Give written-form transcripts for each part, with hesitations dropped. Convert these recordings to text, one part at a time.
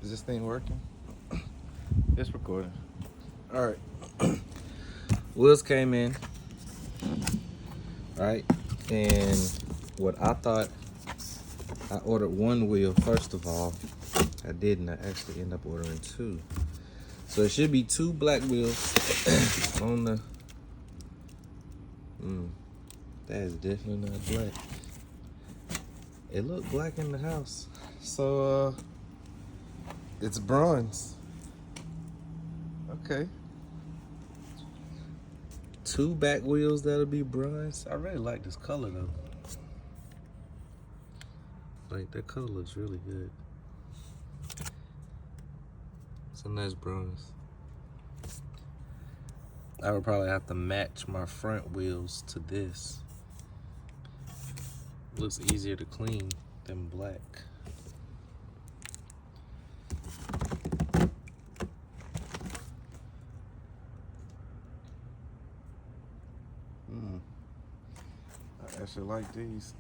Is this thing working? It's recording. All right. Wheels came in. Right. And what I thought, I ordered one wheel first of all. I didn't. I actually ended up ordering two. So it should be two black wheels on the. That is definitely not black. It looked black in the house. So it's bronze. Okay. Two back wheels that'll be bronze. I really like this color though. Like that color looks really good. It's a nice bronze. I would probably have to match my front wheels to this. Looks easier to clean than black. I actually like these.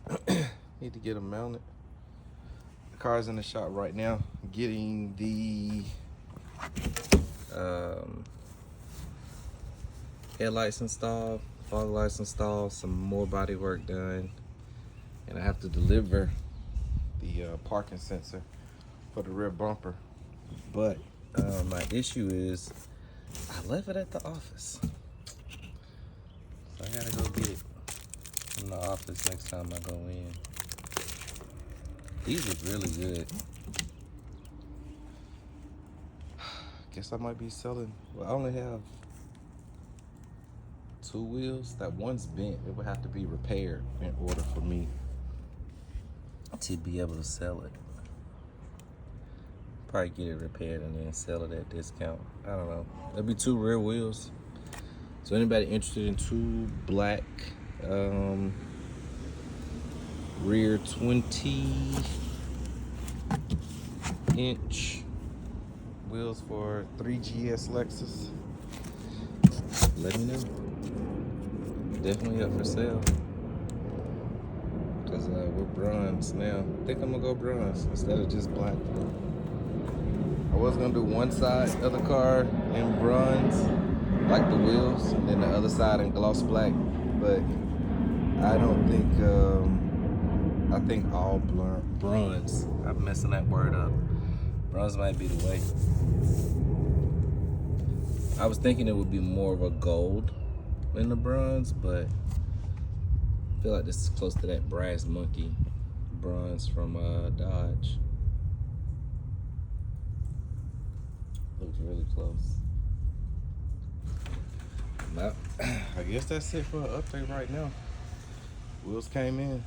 Need to get them mounted. The car's in the shop right now, getting the headlights installed, fog lights installed, some more body work done, and I have to deliver the parking sensor for the rear bumper. But my issue is I left it at the office, so I gotta go get it from the office next time I go in. These look really good. Guess I might be selling. Well, I only have two wheels. That one's bent. It would have to be repaired in order for me to be able to sell it. Probably get it repaired and then sell it at discount. I don't know. There'll be two rear wheels. So anybody interested in two black rear 20-inch wheels for 3 GS Lexus, let me know. Definitely up for sale. Cause we're bronze now. I think I'm gonna go bronze instead of just black. I was gonna do one side of the car in bronze, like the wheels, and then the other side in gloss black. But I don't think. I think all bronze. I'm messing that word up. Bronze might be the way. I was thinking it would be more of a gold in the bronze, but I feel like this is close to that brass monkey bronze from Dodge. Looks really close. Well, I guess that's it for an update right now. Wheels came in.